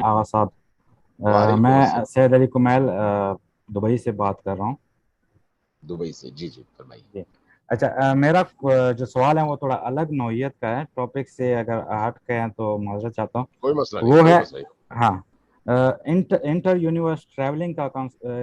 आगा साहब। वालेकुम मैं अस्सलाम। सैयद अली कुमैल दुबई से बात कर रहा हूँ। दुबई से? जी जी, फरमाइए। जी। अच्छा, मेरा जो सवाल है वो थोड़ा अलग नौइयत का है, टॉपिक से अगर हट के हैं तो माजरत चाहता हूँ। कोई मसला नहीं, वो कोई है, मसला नहीं। हाँ, इंटर यूनिवर्स ट्रैवलिंग का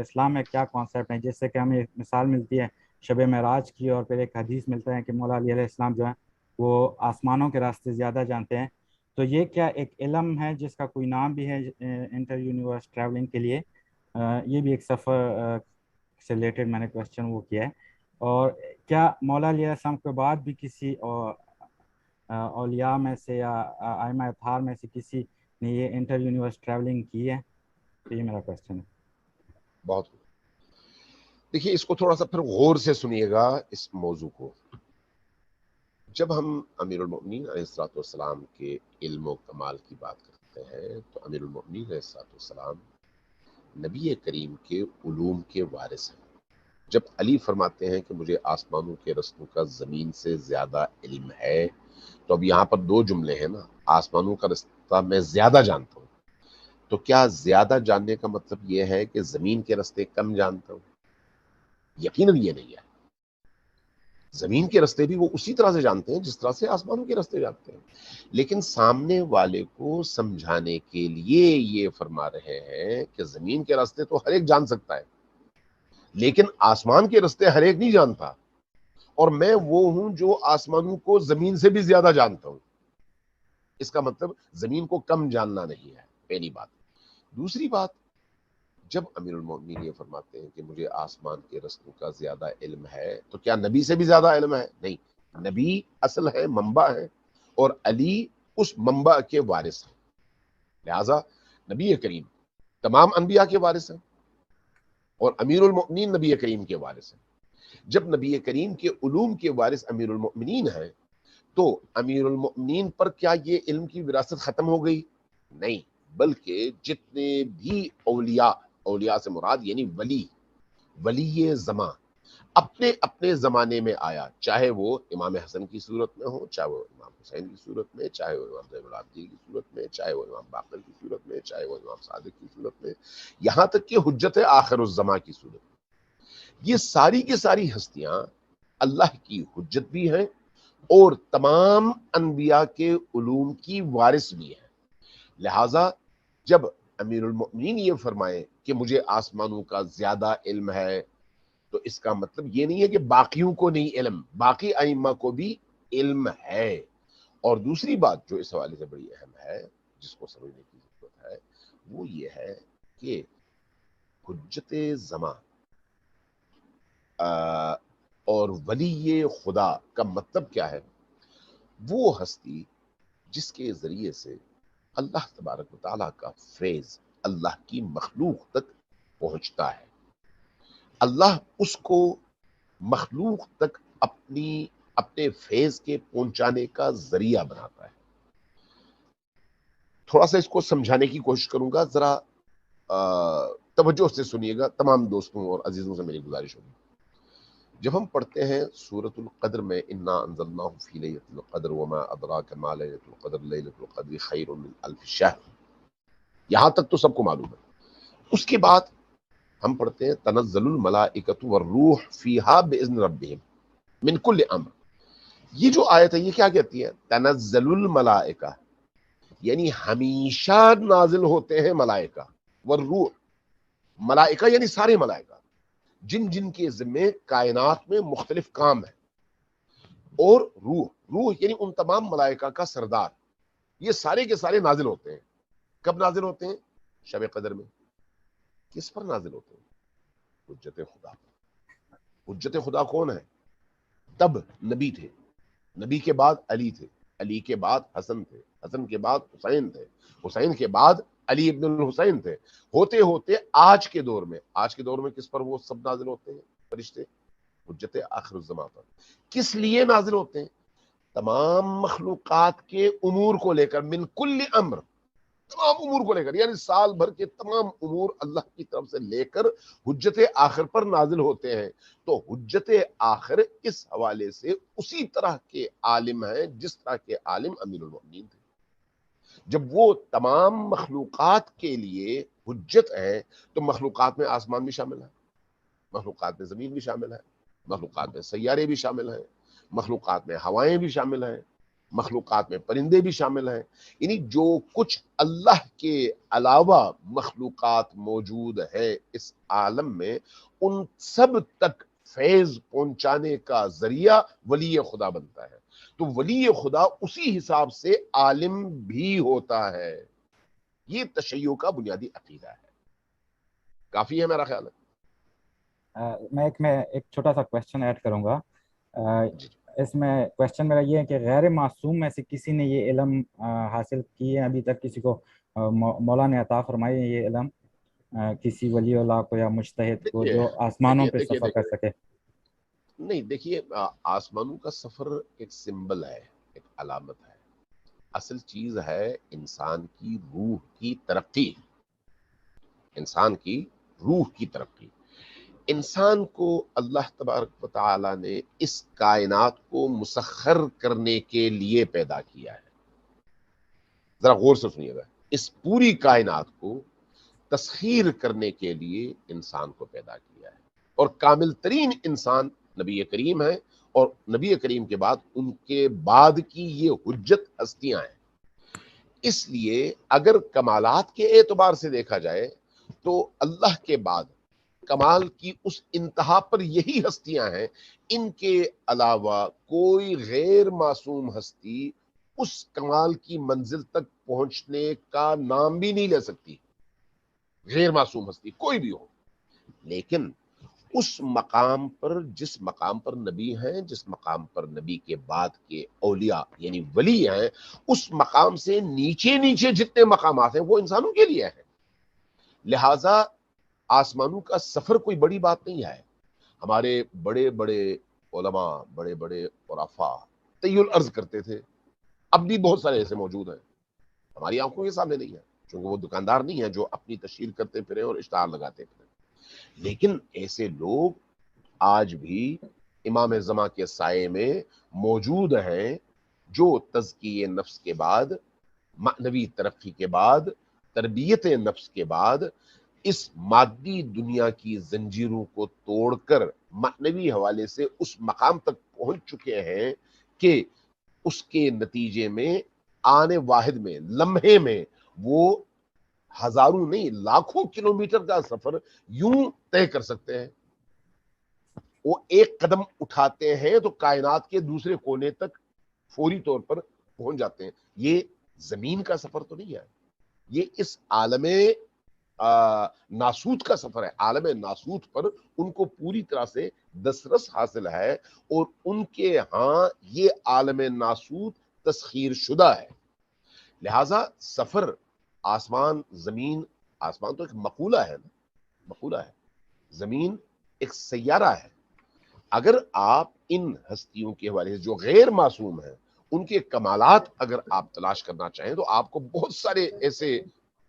इस्लाम में क्या कॉन्सेप्ट है, जिससे कि हमें एक मिसाल मिलती है शब मेराज की, और फिर एक हदीस मिलता है कि मौला अली अलैहिस्सलाम जो है वो आसमानों के रास्ते ज़्यादा जानते हैं। तो ये क्या एक इल्म है जिसका कोई नाम भी है इंटर यूनिवर्स ट्रैवलिंग के लिए? ये भी एक सफ़र से रिलेटेड मैंने क्वेश्चन वो किया है। और क्या मौला अली अलैहिस्सलाम के बाद भी किसी और औलिया में से या आइमा अतहार में से किसी ने ये इंटर यूनिवर्स ट्रैवलिंग की है? तो ये मेरा क्वेश्चन है। बहुत खूब। देखिए, इसको थोड़ा सा फिर गौर से सुनिएगा इस मौजू को। जब हम अमीरुल मोमिनीन अलैहिस्सलाम के इल्म व कमाल की बात करते हैं तो अमीरुल मोमिनीन अलैहिस्सलाम नबी करीम के उलूम के वारिस हैं। जब अली फरमाते हैं कि मुझे आसमानों के रस्तों का ज़मीन से ज़्यादा इल्म है, तो अब यहाँ पर दो जुमले हैं ना, आसमानों का रास्ता मैं ज़्यादा जानता हूँ। तो क्या ज़्यादा जानने का मतलब ये है कि ज़मीन के रास्ते कम जानता हूँ? यकीनन ये नहीं है। ज़मीन के रास्ते भी वो उसी तरह से जानते हैं जिस तरह से आसमानों के रास्ते जानते हैं। लेकिन सामने वाले को समझाने के लिए ये फरमा रहे हैं कि ज़मीन के रास्ते तो हर एक जान सकता है, लेकिन आसमान के रास्ते हर एक नहीं जानता। और मैं वो हूं जो आसमानों को जमीन से भी ज्यादा जानता हूं। इसका मतलब जमीन को कम जानना नहीं है, पहली बात। दूसरी बात, जब अमीरुल मोमिनीन ये फरमाते हैं कि मुझे आसमान के रस्तों का ज्यादा इल्म है, तो क्या नबी से भी ज्यादा इल्म है? नहीं। नबी असल है, मंबा है, और अली उस मंबा के वारिस हैं। लिहाजा नबी करीम तमाम अनबिया के वारिस हैं और अमीरुल मोमिनीन नबी करीम के वारिस हैं। जब नबी करीम के उलूम के वारिस अमीरुल मोमिनीन हैं, तो अमीरुल मोमिनीन पर क्या ये इल्म की विरासत खत्म हो गई? नहीं, बल्कि जितने भी औलिया, औलिया से मुराद यानी वली, वली जमा, अपने अपने जमाने में आया, चाहे वो इमाम हसन की सूरत में हो, चाहे वो इमाम हुसैन की सूरत में, चाहे वो इमाम ज़ैनुल आबिदीन की सूरत में, चाहे वो इमाम बाक़र की सूरत में, चाहे वो इमाम सादिक की सूरत में, यहां तक कि हुज्जत आखिरुज़्ज़मा की सूरत में। ये सारी की सारी हस्तियां अल्लाह की हुज्जत भी हैं और तमाम अनबिया के उलूम की वारिस भी है। लिहाजा जब अमीरुल मोमिनीन ये फरमाए कि मुझे आसमानों का ज्यादा इल्म है, तो इसका मतलब ये नहीं है कि बाकियों को नहीं इल्म, बाकी अइम्मा को भी इल्म है। और दूसरी बात जो इस हवाले से बड़ी अहम है, जिसको समझने की जरूरत है, वो ये है कि हुज्जत जमा और वली खुदा का मतलब क्या है? वो हस्ती जिसके जरिए से अल्लाह तबारक व तआला का फैज अल्लाह की मखलूक तक पहुंचता है। अल्लाह उसको मखलूक तक अपनी अपने फैज के पहुंचाने का जरिया बनाता है। थोड़ा सा इसको समझाने की कोशिश करूंगा, जरा तवज्जो से सुनिएगा। तमाम दोस्तों और अजीजों से मेरी गुजारिश होगी, जब हम पढ़ते हैं सूरतुल कद्र में, इन्ना अंज़लनाहु फी लैलतिल क़द्र वमा अदराका मा लैलतुल क़द्र लैलतुल क़द्रि खैरुम मिन अल्फ शहर, यहां तक तो सबको मालूम है। उसके बाद हम पढ़ते हैं तनज़्ज़लुल मलाइकतु वर्रूह फीहा बिइज़्नि रब्बिहिम मिन कुल्लि अम्र। ये जो आयत है ये क्या कहती है? तनज़्ज़लुल मलाइका, यानी हमेशा नाजिल होते हैं मलाइका। वर्रूह, मलाइका यानी सारे मलाइका, जिन जिन के जिम्मे कायनात में मुख्तलिफ काम है। और रूह, रूह यानी उन तमाम मलाइका का सरदार, ये सारे के सारे नाजिल होते हैं। कब नाजिल होते हैं? शब कदर में। किस पर नाजिल होते हैं? हुज्जत खुदा। हुज्जत खुदा कौन है? तब नबी थे, नबी के बाद अली थे, अली के बाद हसन थे, हसन के बाद हुसैन थे, हुसैन के बाद अली इब्न हुसैन थे। होते होते आज के दौर में, आज के दौर में किस पर वो सब नाजिल होते हैं? फरिश्ते, हुज्जत आखिरुज़्ज़मा पर। किस लिए नाजिल होते हैं? तमाम मखलूकात के उमूर को लेकर, मिन कुल्ली अम्र, तमाम उमूर को लेकर, यानी साल भर के तमाम उमूर अल्लाह की तरफ से लेकर हुज्जत आखिर पर नाजिल होते हैं। तो हुज्जत आखिर इस हवाले से उसी तरह के आलिम हैं जिस तरह के आलिम अमीरुल मोमिनीन थे। جب وہ تمام مخلوقات کے لیے حجت ہیں تو مخلوقات میں آسمان بھی شامل ہے، مخلوقات میں زمین بھی شامل ہے، مخلوقات میں سیارے بھی شامل ہیں، مخلوقات میں ہوائیں بھی شامل ہیں، مخلوقات میں پرندے بھی شامل ہیں. یعنی جو کچھ اللہ کے علاوہ مخلوقات موجود ہے اس عالم میں، ان سب تک فیض پہنچانے کا ذریعہ ولی خدا بنتا ہے. تو ولی خدا اسی حساب سے عالم بھی ہوتا ہے. یہ تشیع کا بنیادی عقیدہ ہے. کافی ہے میرا خیال ہے. میں ایک چھوٹا سا کوشچن ایڈ کروں گا. جی اس میں کوشچن میرا یہ ہے کہ غیر معصوم میں سے کسی نے یہ علم حاصل کی ہے ابھی تک؟ کسی کو مولا نے عطا فرمائی ہے یہ علم، کسی ولی اللہ کو یا مجتہد کو دیکھیے جو آسمانوں پہ دیکھیے سفر کر سکے؟ نہیں، دیکھیے آسمانوں کا سفر ایک سمبل ہے، ایک علامت ہے. اصل چیز ہے انسان کی روح کی ترقی، انسان کی روح کی ترقی. انسان کو اللہ تبارک و تعالی نے اس کائنات کو مسخر کرنے کے لیے پیدا کیا ہے. ذرا غور سے سنیے گا، اس پوری کائنات کو تسخیر کرنے کے لیے انسان کو پیدا کیا ہے. اور کامل ترین انسان نبی کریم ہے، اور نبی کریم کے بعد ان کے بعد کی یہ حجت ہستیاں ہیں. اس لیے اگر کمالات کے اعتبار سے دیکھا جائے تو اللہ کے بعد کمال کی اس انتہا پر یہی ہستیاں ہیں. ان کے علاوہ کوئی غیر معصوم ہستی اس کمال کی منزل تک پہنچنے کا نام بھی نہیں لے سکتی. غیر معصوم ہستی کوئی بھی ہو، لیکن اس مقام پر، جس مقام پر نبی ہیں، جس مقام پر نبی کے بعد کے اولیاء یعنی ولی ہیں، اس مقام سے نیچے نیچے جتنے مقامات ہیں وہ انسانوں کے لیے ہیں. لہذا آسمانوں کا سفر کوئی بڑی بات نہیں ہے. ہمارے بڑے بڑے علماء، بڑے بڑے عرفاء طی الارض کرتے تھے. اب بھی بہت سارے ایسے موجود ہیں، ہماری آنکھوں کے سامنے نہیں ہے، چونکہ وہ دکاندار نہیں ہیں جو اپنی تشہیر کرتے پھریں اور اشتہار لگاتے پھریں. لیکن ایسے لوگ آج بھی امام زمان کے سائے میں موجود ہیں جو تزکیہ نفس کے بعد، معنوی ترقی کے بعد، تربیت نفس کے بعد اس مادی دنیا کی زنجیروں کو توڑ کر معنوی حوالے سے اس مقام تک پہنچ چکے ہیں کہ اس کے نتیجے میں آنے واحد میں، لمحے میں، وہ ہزاروں نہیں لاکھوں کلومیٹر کا سفر یوں طے کر سکتے ہیں. وہ ایک قدم اٹھاتے ہیں تو کائنات کے دوسرے کونے تک فوری طور پر پہنچ جاتے ہیں. یہ زمین کا سفر تو نہیں ہے، یہ اس عالم ناسوت کا سفر ہے. عالم ناسوت پر ان کو پوری طرح سے دسترس حاصل ہے، اور ان کے ہاں یہ عالم ناسوت تسخیر شدہ ہے. لہذا سفر آسمان زمین، آسمان تو ایک مقولہ ہے نا، مقولہ ہے. زمین ایک سیارہ ہے. اگر آپ ان ہستیوں کے حوالے سے جو غیر معصوم ہیں ان کے کمالات اگر آپ تلاش کرنا چاہیں تو آپ کو بہت سارے ایسے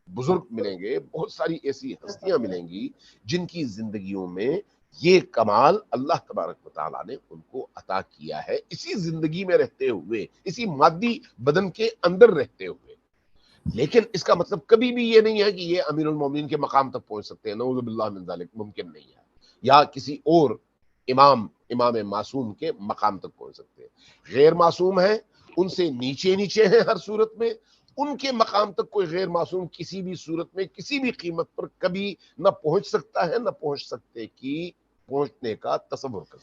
بزرگ ملیں گے، بہت ساری ایسی ہستیاں ملیں گی جن کی زندگیوں میں یہ کمال اللہ تبارک و تعالیٰ نے ان کو عطا کیا ہے، اسی زندگی میں رہتے ہوئے، اسی مادی بدن کے اندر رہتے ہوئے. لیکن اس کا مطلب کبھی بھی یہ نہیں ہے کہ یہ امیر المومنین کے مقام تک پہنچ سکتے ہیں. نعوذ باللہ من ذالک، ممکن نہیں ہے. یا کسی اور امام معصوم کے مقام تک پہنچ سکتے ہیں. غیر معصوم ہیں، ان سے نیچے نیچے ہیں ہر صورت میں. ان کے مقام تک کوئی غیر معصوم کسی بھی صورت میں کسی بھی قیمت پر کبھی نہ پہنچ سکتا ہے، نہ پہنچ سکتے کی پہنچنے کا تصور کر